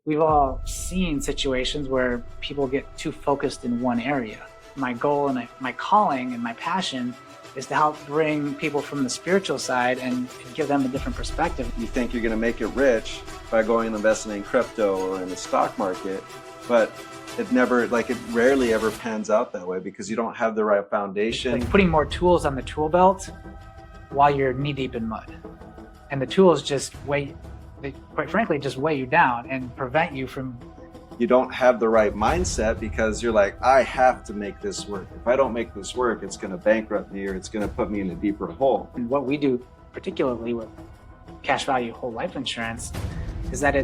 we've all seen situations where people get too focused in one area. My goal and my calling and my passion is to help bring people from the spiritual side and give them a different perspective. You think you're going to make it rich by going and investing in crypto or in the stock market, but it rarely ever pans out that way because you don't have the right foundation. Like putting more tools on the tool belt while you're knee deep in mud. And the tools quite frankly, just weigh you down and prevent you from. You don't have the right mindset because you're like, I have to make this work. If I don't make this work, it's going to bankrupt me or it's going to put me in a deeper hole. And what we do, particularly with cash value whole life insurance, is that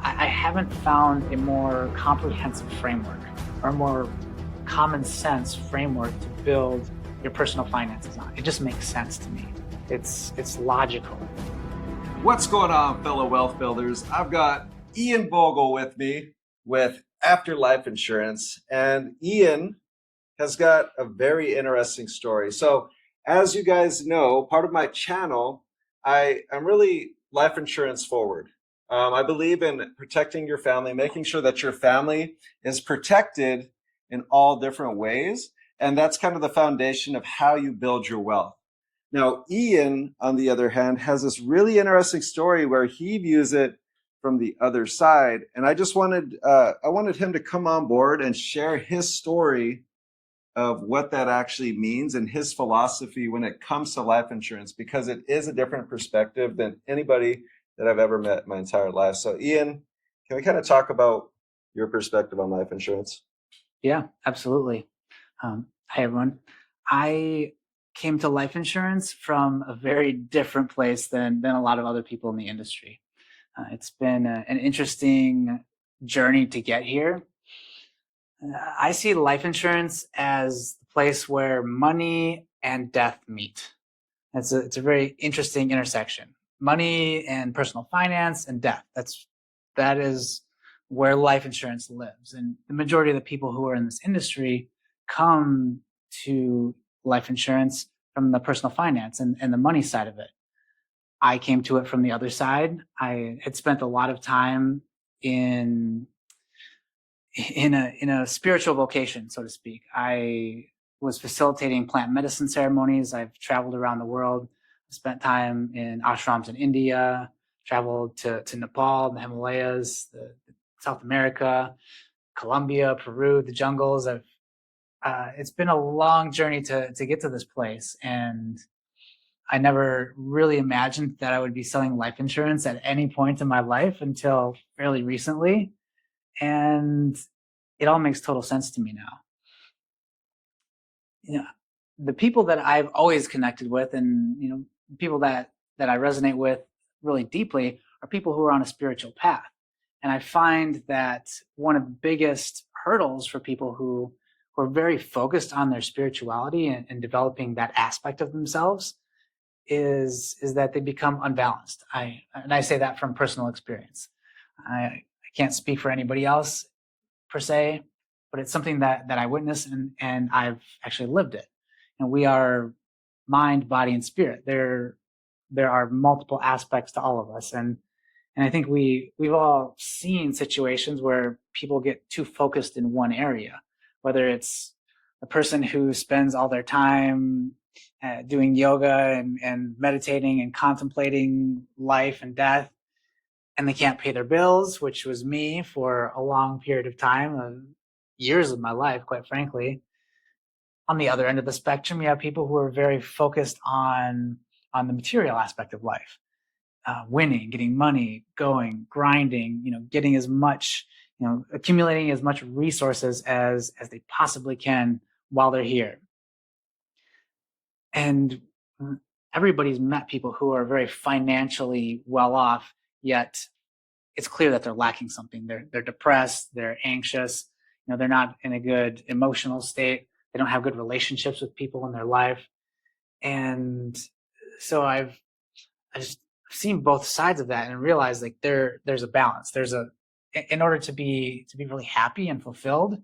I haven't found a more comprehensive framework or a more common sense framework to build your personal finances on. It just makes sense to me. It's logical. What's going on, fellow wealth builders? I've got Ian Vogal with me with Afterlife Insurance, and Ian has got a very interesting story. So as you guys know, part of my channel, I'm really life insurance forward. I believe in protecting your family, making sure that your family is protected in all different ways. And that's kind of the foundation of how you build your wealth. Now, Ian, on the other hand, has this really interesting story where he views it from the other side. And I just wanted him to come on board and share his story of what that actually means and his philosophy when it comes to life insurance, because it is a different perspective than anybody that I've ever met in my entire life. So Ian, can we kind of talk about your perspective on life insurance? Yeah, absolutely. Hi, everyone. I came to life insurance from a very different place than a lot of other people in the industry. It's been an interesting journey to get here. I see life insurance as the place where money and death meet. It's a very interesting intersection. Money and personal finance and death. That is where life insurance lives. And the majority of the people who are in this industry come to life insurance from the personal finance and the money side of it. I came to it from the other side. I had spent a lot of time in a spiritual vocation, so to speak. I was facilitating plant medicine ceremonies. I've traveled around the world, spent time in ashrams in India, traveled to Nepal, the Himalayas, South America, Colombia, Peru, the jungles. It's been a long journey to get to this place, and I never really imagined that I would be selling life insurance at any point in my life until fairly recently. And it all makes total sense to me now. You know, the people that I've always connected with and, people that I resonate with really deeply are people who are on a spiritual path. And I find that one of the biggest hurdles for people who are very focused on their spirituality and developing that aspect of themselves is that they become unbalanced. And I say that from personal experience. I can't speak for anybody else per se, but it's something that I witnessed and I've actually lived it. And we are mind, body, and spirit. There are multiple aspects to all of us. And I think we've all seen situations where people get too focused in one area, whether it's a person who spends all their time doing yoga and meditating and contemplating life and death, and they can't pay their bills, which was me for a long period of time, years of my life, quite frankly. On the other end of the spectrum, you have people who are very focused on the material aspect of life, winning, getting money, going, grinding, getting as much, accumulating as much resources as they possibly can while they're here. And everybody's met people who are very financially well off, yet it's clear that they're lacking something. They're depressed, they're anxious, they're not in a good emotional state. They don't have good relationships with people in their life. And so I've just seen both sides of that and realized like there's a balance. In order to be really happy and fulfilled,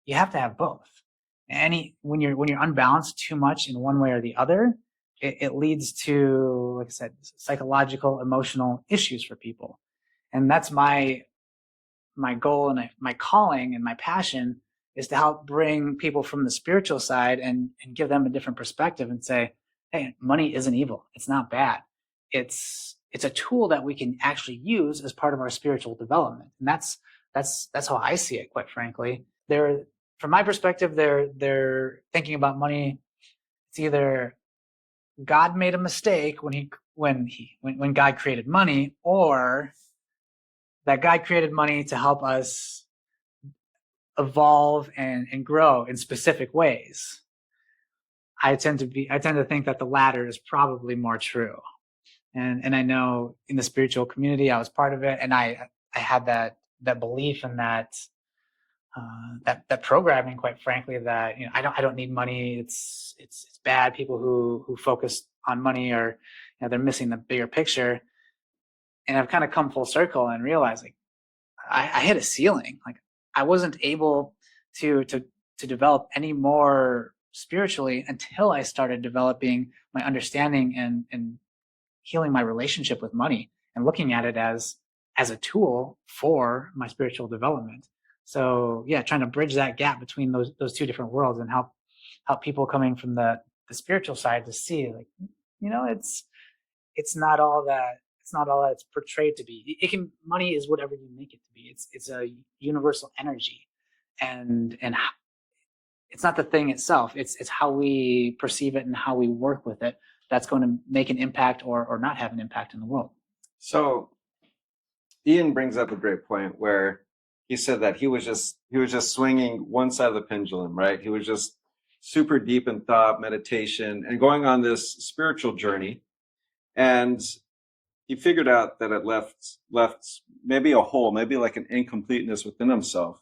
you have to have both. When you're unbalanced too much in one way or the other, it leads to, like I said, psychological, emotional issues for people. And that's my my goal and my calling and my passion is to help bring people from the spiritual side and give them a different perspective and say, hey, money isn't evil. It's not bad. It's a tool that we can actually use as part of our spiritual development. And that's how I see it, quite frankly. From my perspective, they're thinking about money. It's either God made a mistake when God created money, or that God created money to help us evolve and grow in specific ways. I tend to think that the latter is probably more true. And I know in the spiritual community, I was part of it, and I had that belief and that programming, quite frankly, that I don't need money. It's bad. People who focus on money are they're missing the bigger picture. And I've kind of come full circle and realized like I hit a ceiling. Like I wasn't able to develop any more spiritually until I started developing my understanding and healing my relationship with money and looking at it as a tool for my spiritual development. So yeah, trying to bridge that gap between those two different worlds and help people coming from the spiritual side to see like, it's not all that it's portrayed to be. Money is whatever you make it to be. It's a universal energy, and it's not the thing itself. It's how we perceive it and how we work with it that's going to make an impact or not have an impact in the world. So Ian brings up a great point where he said that he was just swinging one side of the pendulum, right? He was just super deep in thought, meditation, and going on this spiritual journey. And he figured out that it left maybe a hole, maybe like an incompleteness within himself.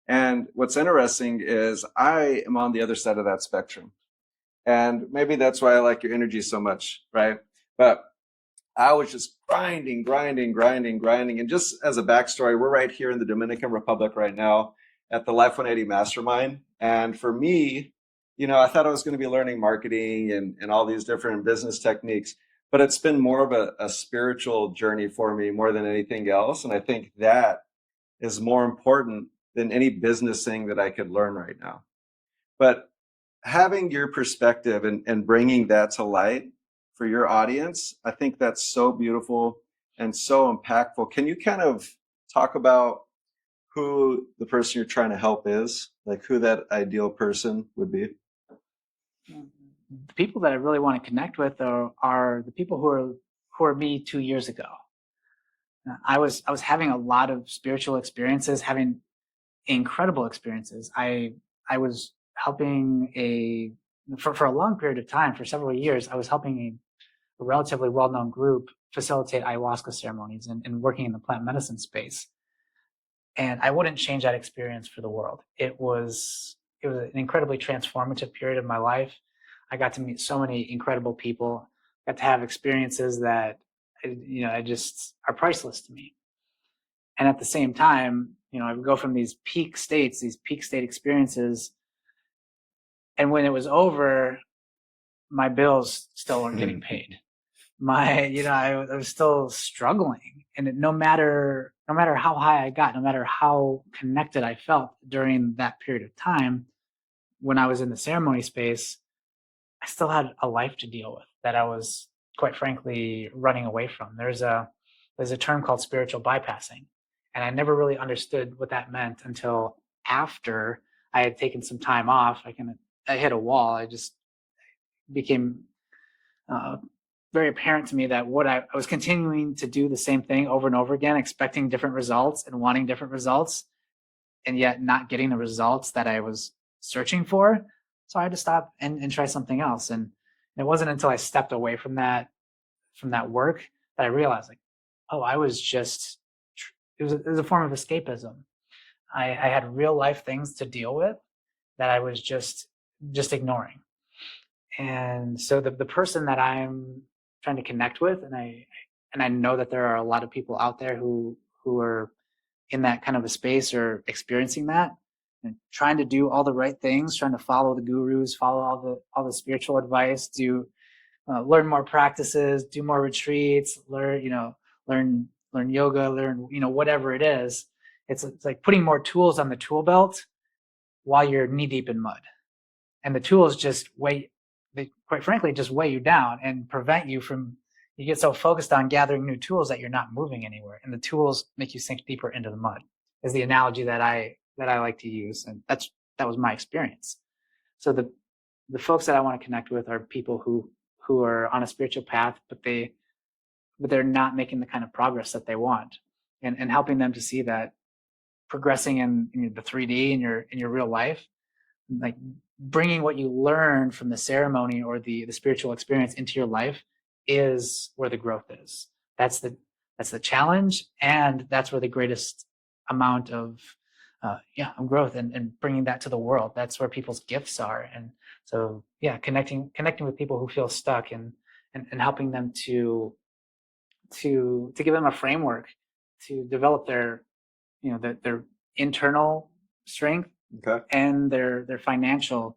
And what's interesting is I am on the other side of that spectrum. And maybe that's why I like your energy so much, right? But I was just grinding. And just as a backstory, we're right here in the Dominican Republic right now at the Life 180 Mastermind. And for me, I thought I was going to be learning marketing and all these different business techniques, but it's been more of a spiritual journey for me more than anything else. And I think that is more important than any business thing that I could learn right now. But having your perspective and bringing that to light for your audience, I think that's so beautiful and so impactful. Can you kind of talk about who the person you're trying to help is, like who that ideal person would be? The people that I really want to connect with are the people who are me 2 years ago. I was having a lot of spiritual experiences, having incredible experiences. I was helping for a long period of time, for several years, I was helping a relatively well-known group facilitate ayahuasca ceremonies and working in the plant medicine space. And I wouldn't change that experience for the world. It was an incredibly transformative period of my life. I got to meet so many incredible people, got to have experiences that, just are priceless to me. And at the same time, I would go from these peak state experiences. And when it was over, my bills still weren't getting paid. I was still struggling. And no matter how high I got, no matter how connected I felt during that period of time, when I was in the ceremony space, I still had a life to deal with that I was, quite frankly, running away from. There's a term called spiritual bypassing. And I never really understood what that meant until after I had taken some time off. I hit a wall. I just became very apparent to me that I was continuing to do the same thing over and over again, expecting different results and wanting different results, and yet not getting the results that I was searching for. So I had to stop and try something else. And it wasn't until I stepped away from that work that I realized, like, oh, I was just, it was a form of escapism. I had real life things to deal with that I was just ignoring. And so the person that I'm trying to connect with, and I know that there are a lot of people out there who are in that kind of a space or experiencing that, and trying to do all the right things, trying to follow the gurus, follow all the spiritual advice, learn more practices, do more retreats, learn yoga, learn whatever it is, It's like putting more tools on the tool belt while you're knee deep in mud. And the tools just they quite frankly just weigh you down and prevent you from, you get so focused on gathering new tools that you're not moving anywhere. And the tools make you sink deeper into the mud, is the analogy that I like to use. And that was my experience. So the folks that I want to connect with are people who are on a spiritual path, but they're not making the kind of progress that they want, and helping them to see that progressing in the 3D in your real life, like bringing what you learn from the ceremony or the spiritual experience into your life, is where the growth is. That's the challenge, and that's where the greatest amount of growth and bringing that to the world. That's where people's gifts are. And so connecting with people who feel stuck, and helping them to give them a framework to develop their their internal strength, Okay. and their financial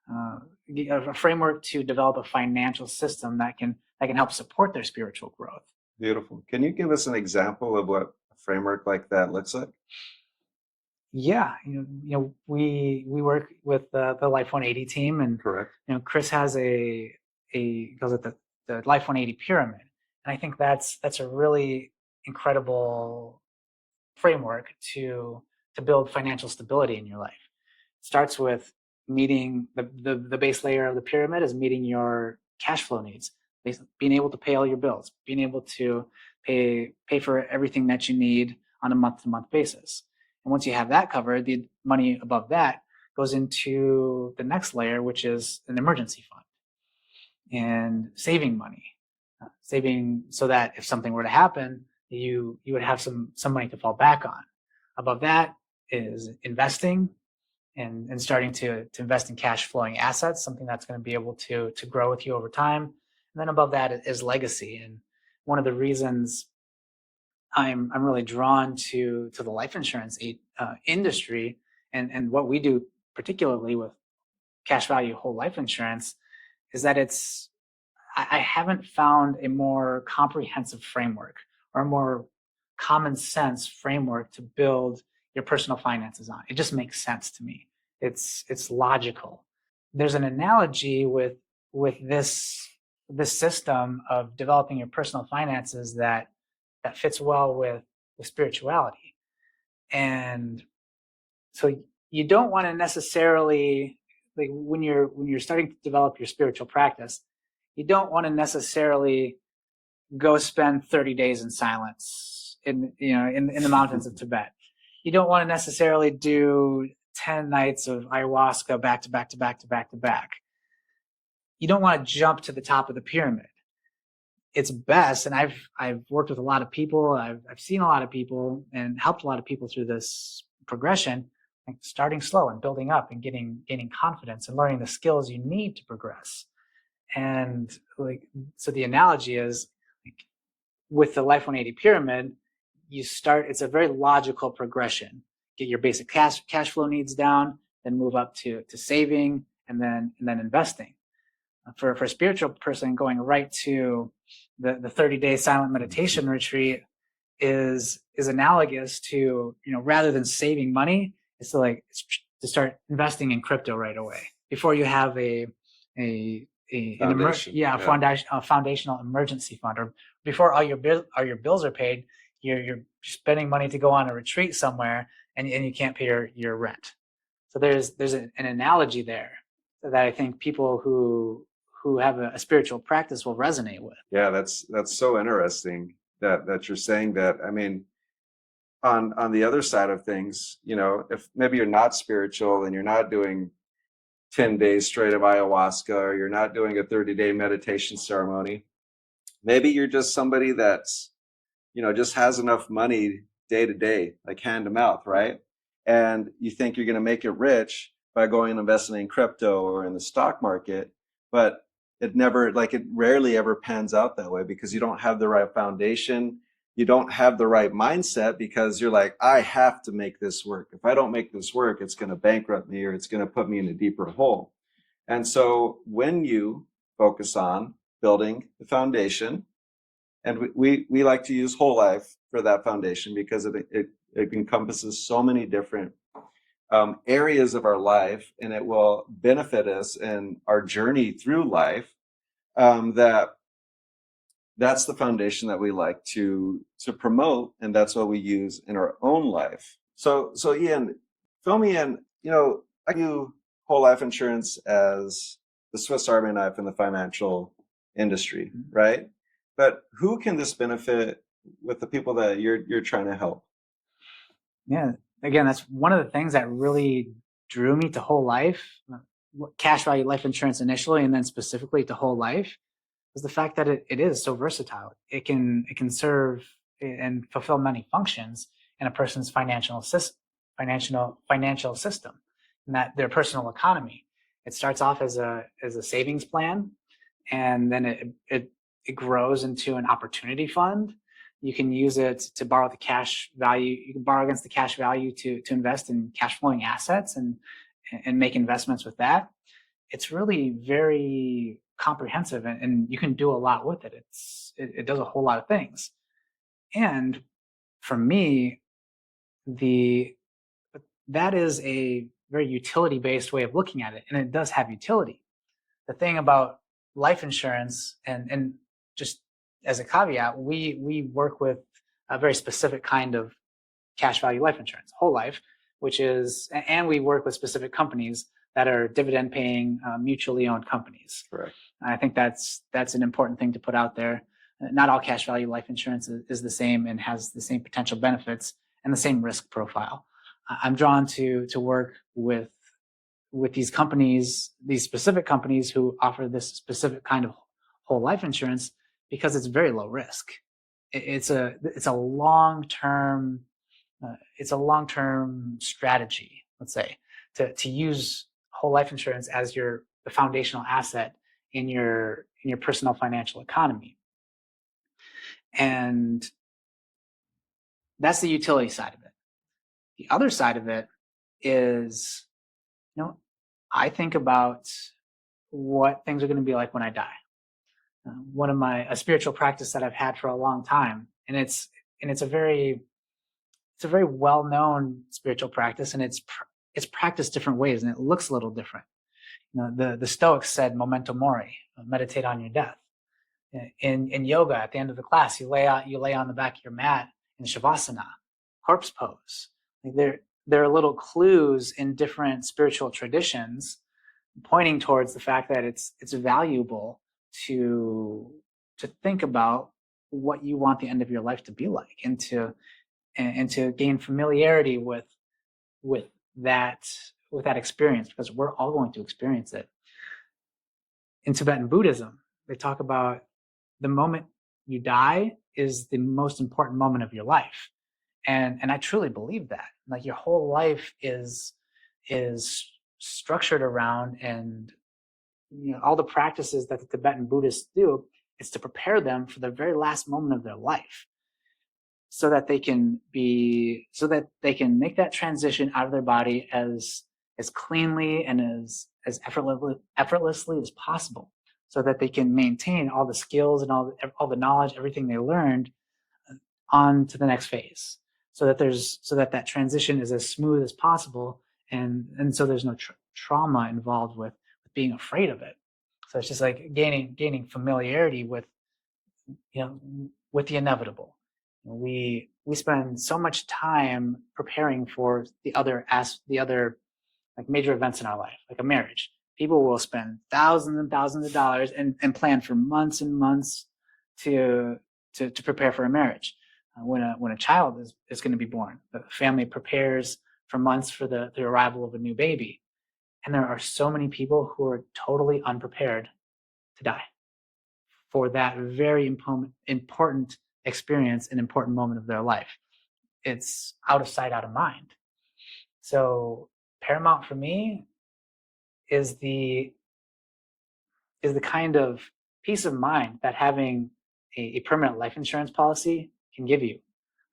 a framework to develop a financial system that can help support their spiritual growth. Beautiful. Can you give us an example of what a framework like that looks like? Yeah, we work with the Life 180 team, and Correct. Chris has calls it the Life 180 pyramid, and I think that's a really incredible framework to build financial stability in your life. It starts with meeting the base layer of the pyramid is meeting your cash flow needs, being able to pay all your bills, being able to pay for everything that you need on a month-to-month basis. And once you have that covered, the money above that goes into the next layer, which is an emergency fund and saving money, saving so that if something were to happen, you would have some money to fall back on. Above that is investing, and starting to invest in cash flowing assets, something that's going to be able to grow with you over time. And then above that is legacy. And one of the reasons I'm really drawn to the life insurance industry, and what we do particularly with cash value whole life insurance, is that I haven't found a more comprehensive framework or a more common sense framework to build your personal finances on. It just makes sense to me. It's logical. There's an analogy with this system of developing your personal finances that fits well with spirituality. And so you don't want to necessarily, like when you're starting to develop your spiritual practice, you don't want to necessarily go spend 30 days in silence in the mountains of Tibet. You don't want to necessarily do 10 nights of ayahuasca back to back to back to back to back. You don't want to jump to the top of the pyramid. It's best, and I've worked with a lot of people, I've seen a lot of people and helped a lot of people through this progression, like starting slow and building up and gaining confidence and learning the skills you need to progress. And so the analogy is, like, with the Life 180 pyramid, it's a very logical progression. Get your basic cash flow needs down, then move up to saving, and then investing. For a spiritual person, going right to the 30-day silent meditation retreat is analogous to, rather than saving money, it's to start investing in crypto right away before you have a foundational emergency fund, or before all your bills are paid. You're spending money to go on a retreat somewhere, and you can't pay your rent. So there's an analogy there that I think people who have a spiritual practice will resonate with. Yeah, that's so interesting that you're saying that. I mean, on the other side of things, if maybe you're not spiritual and you're not doing 10 days straight of ayahuasca, or you're not doing a 30-day meditation ceremony, maybe you're just somebody that's, just has enough money day to day, like hand to mouth, right? And you think you're going to make it rich by going and investing in crypto or in the stock market, but it rarely ever pans out that way, because you don't have the right foundation. You don't have the right mindset, because you're like, I have to make this work. If I don't make this work, it's going to bankrupt me, or it's going to put me in a deeper hole. And so when you focus on building the foundation, and we like to use whole life for that foundation, because it It encompasses so many different areas of our life, and it will benefit us in our journey through life. That's the foundation that we like to promote, and that's what we use in our own life. So Ian, fill me in. I view whole life insurance as the Swiss Army knife in the financial industry, right? But who can this benefit with the people that you're trying to help? Yeah, again, that's one of the things that really drew me to whole life, cash value life insurance initially, and then specifically to whole life, is the fact that it is so versatile. It can serve and fulfill many functions in a person's financial system, and that their personal economy. It starts off as a savings plan, and then it grows into an opportunity fund. You can use it to borrow the cash value. You can borrow against the cash value to invest in cash flowing assets and make investments with that. It's really very comprehensive, and you can do a lot with it. It does a whole lot of things. And for me, that is a very utility based way of looking at it, and it does have utility. The thing about life insurance, and just as a caveat, we work with a very specific kind of cash value life insurance, whole life, and we work with specific companies that are dividend paying, mutually owned companies. Correct. I think that's an important thing to put out there. Not all cash value life insurance is the same and has the same potential benefits and the same risk profile. I'm drawn to work with these companies, these specific companies who offer this specific kind of whole life insurance, because it's very low risk. It's a long term strategy, let's say, to use whole life insurance as the foundational asset in your personal financial economy. And that's the utility side of it. The other side of it is, I think about what things are going to be like when I die. A spiritual practice that I've had for a long time, and it's a very well-known spiritual practice, and it's practiced different ways, and it looks a little different. The Stoics said memento mori, meditate on your death. In yoga, at the end of the class, you lay on the back of your mat in shavasana, corpse pose. There are little clues in different spiritual traditions pointing towards the fact that it's valuable to think about what you want the end of your life to be like, and to gain familiarity with that experience, because we're all going to experience it. In Tibetan Buddhism, they talk about the moment you die is the most important moment of your life. And I truly believe that. Like, your whole life is structured around, and all the practices that the Tibetan Buddhists do is to prepare them for the very last moment of their life, so that they can make that transition out of their body as cleanly and as effortlessly as possible, so that they can maintain all the skills and all the knowledge, everything they learned, on to the next phase, so that that transition is as smooth as possible, and so there's no trauma involved with being afraid of it. So it's just like gaining familiarity with the inevitable. We spend so much time preparing for the other like major events in our life, like a marriage. People will spend thousands and thousands of dollars and plan for months and months to prepare for a marriage. When a child is going to be born, the family prepares for months for the arrival of a new baby. And there are so many people who are totally unprepared to die for that very important experience, an important moment of their life. It's out of sight, out of mind. So paramount for me is the kind of peace of mind that having a permanent life insurance policy can give you.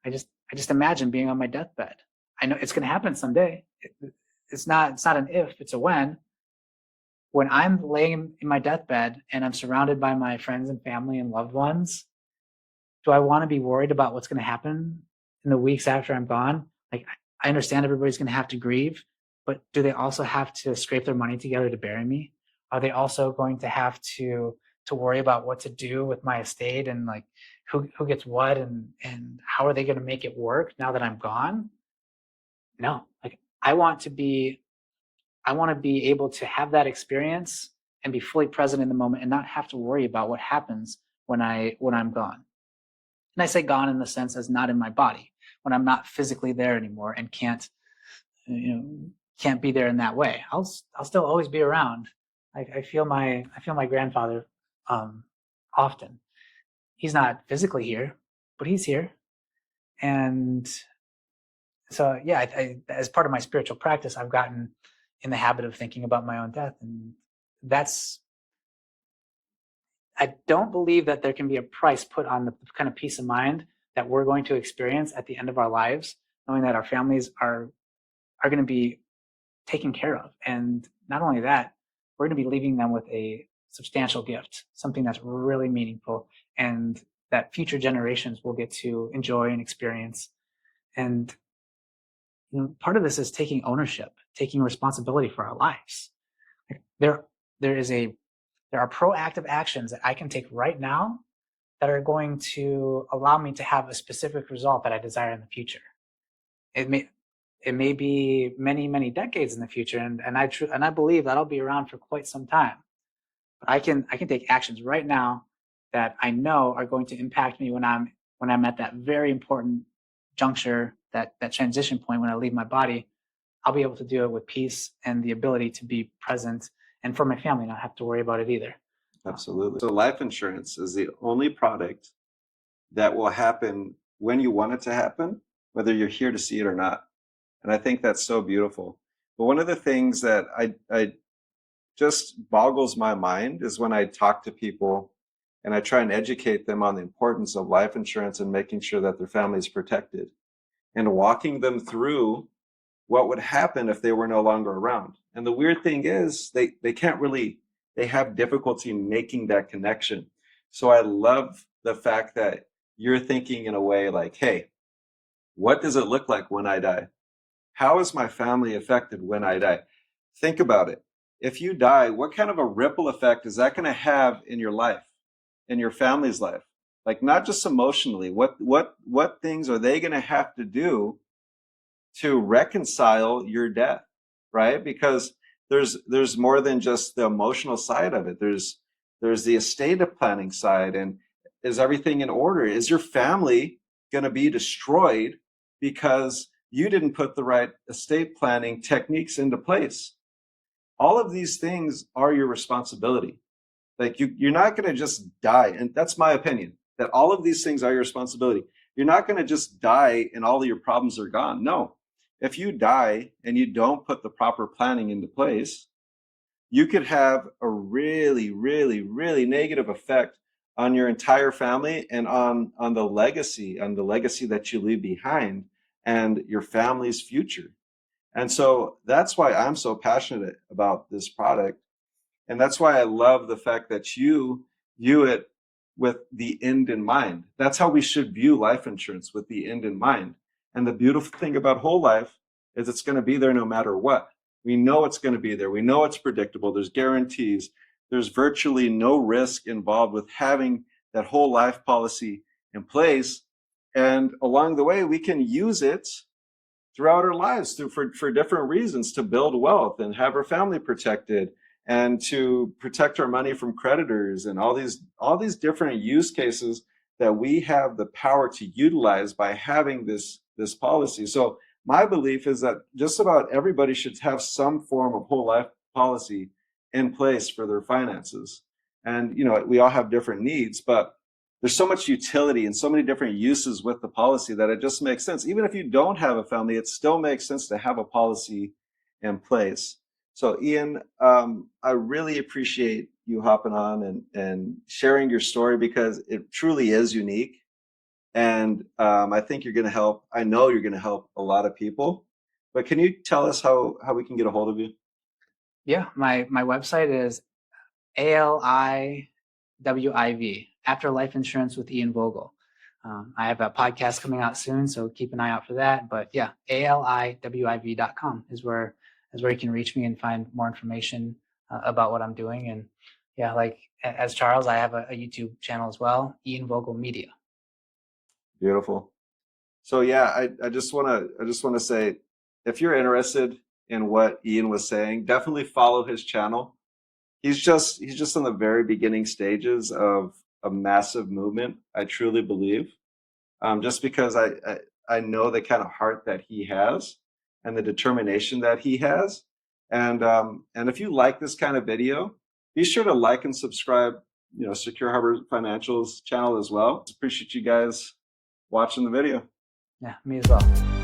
I just imagine being on my deathbed. I know it's going to happen someday. It's not an if, it's a when. When I'm laying in my deathbed and I'm surrounded by my friends and family and loved ones, do I want to be worried about what's going to happen in the weeks after I'm gone, like I understand everybody's going to have to grieve, but do they also have to scrape their money together to bury me? Are they also going to have to worry about what to do with my estate and like who gets what and how are they going to make it work now that I'm gone? No, like I want to be able to have that experience and be fully present in the moment and not have to worry about what happens when I'm gone. And I say gone in the sense as not in my body, when I'm not physically there anymore and can't be there in that way. I'll still always be around. I feel my grandfather often. He's not physically here, but he's here. And so yeah, as part of my spiritual practice, I've gotten in the habit of thinking about my own death, and that's I don't believe that there can be a price put on the kind of peace of mind that we're going to experience at the end of our lives, knowing that our families are going to be taken care of. And not only that, we're going to be leaving them with a substantial gift, something that's really meaningful and that future generations will get to enjoy and experience. And part of this is taking ownership, taking responsibility for our lives. Like, there are proactive actions that I can take right now that are going to allow me to have a specific result that I desire in the future. It may be many decades in the future, and I believe that I'll be around for quite some time. But I can take actions right now that I know are going to impact me when I'm at that very important juncture, that transition point when I leave my body. I'll be able to do it with peace and the ability to be present, and for my family not have to worry about it either. Absolutely. So life insurance is the only product that will happen when you want it to happen, whether you're here to see it or not. And I think that's so beautiful. But one of the things that I just boggles my mind is when I talk to people and I try and educate them on the importance of life insurance and making sure that their family is protected and walking them through what would happen if they were no longer around. And the weird thing is they can't really, they have difficulty making that connection. So I love the fact that you're thinking in a way like, hey, what does it look like when I die? How is my family affected when I die? Think about it. If you die, what kind of a ripple effect is that going to have in your life, in your family's life? Like not just emotionally, what things are they going to have to do to reconcile your death, right? Because there's more than just the emotional side of it. There's the estate planning side, and is everything in order? Is your family going to be destroyed because you didn't put the right estate planning techniques into place? All of these things are your responsibility. Like you're not going to just die, and that's my opinion, that all of these things are your responsibility. You're not going to just die and all of your problems are gone. No. If you die and you don't put the proper planning into place, you could have a really negative effect on your entire family and on the legacy that you leave behind and your family's future. And so that's why I'm so passionate about this product. And that's why I love the fact that you view it with the end in mind. That's how we should view life insurance, with the end in mind. And the beautiful thing about whole life is it's going to be there no matter what. We know it's going to be there. We know it's predictable. There's guarantees. There's virtually no risk involved with having that whole life policy in place. And along the way, we can use it throughout our lives for different reasons, to build wealth and have our family protected and to protect our money from creditors and all these different use cases that we have the power to utilize by having this policy. So my belief is that just about everybody should have some form of whole life policy in place for their finances. And we all have different needs, but there's so much utility and so many different uses with the policy that it just makes sense. Even if you don't have a family, it still makes sense to have a policy in place. So Ian, I really appreciate you hopping on and sharing your story, because it truly is unique. And I think I know you're going to help a lot of people. But can you tell us how we can get a hold of you? Yeah, my website is ALIWIV, After Life Insurance with Ian Vogal. I have a podcast coming out soon, so keep an eye out for that. But yeah, aliwiv.com is where you can reach me and find more information about what I'm doing. And yeah, like as Charles, I have a YouTube channel as well, Ian Vogal Media. Beautiful. So yeah, I just want to say, if you're interested in what Ian was saying, definitely follow his channel. He's just in the very beginning stages of a massive movement, I truly believe. Just because I know the kind of heart that he has and the determination that he has. And if you like this kind of video, be sure to like and subscribe, Secure Harbor Financial's channel as well. Appreciate you guys watching the video. Yeah, me as well.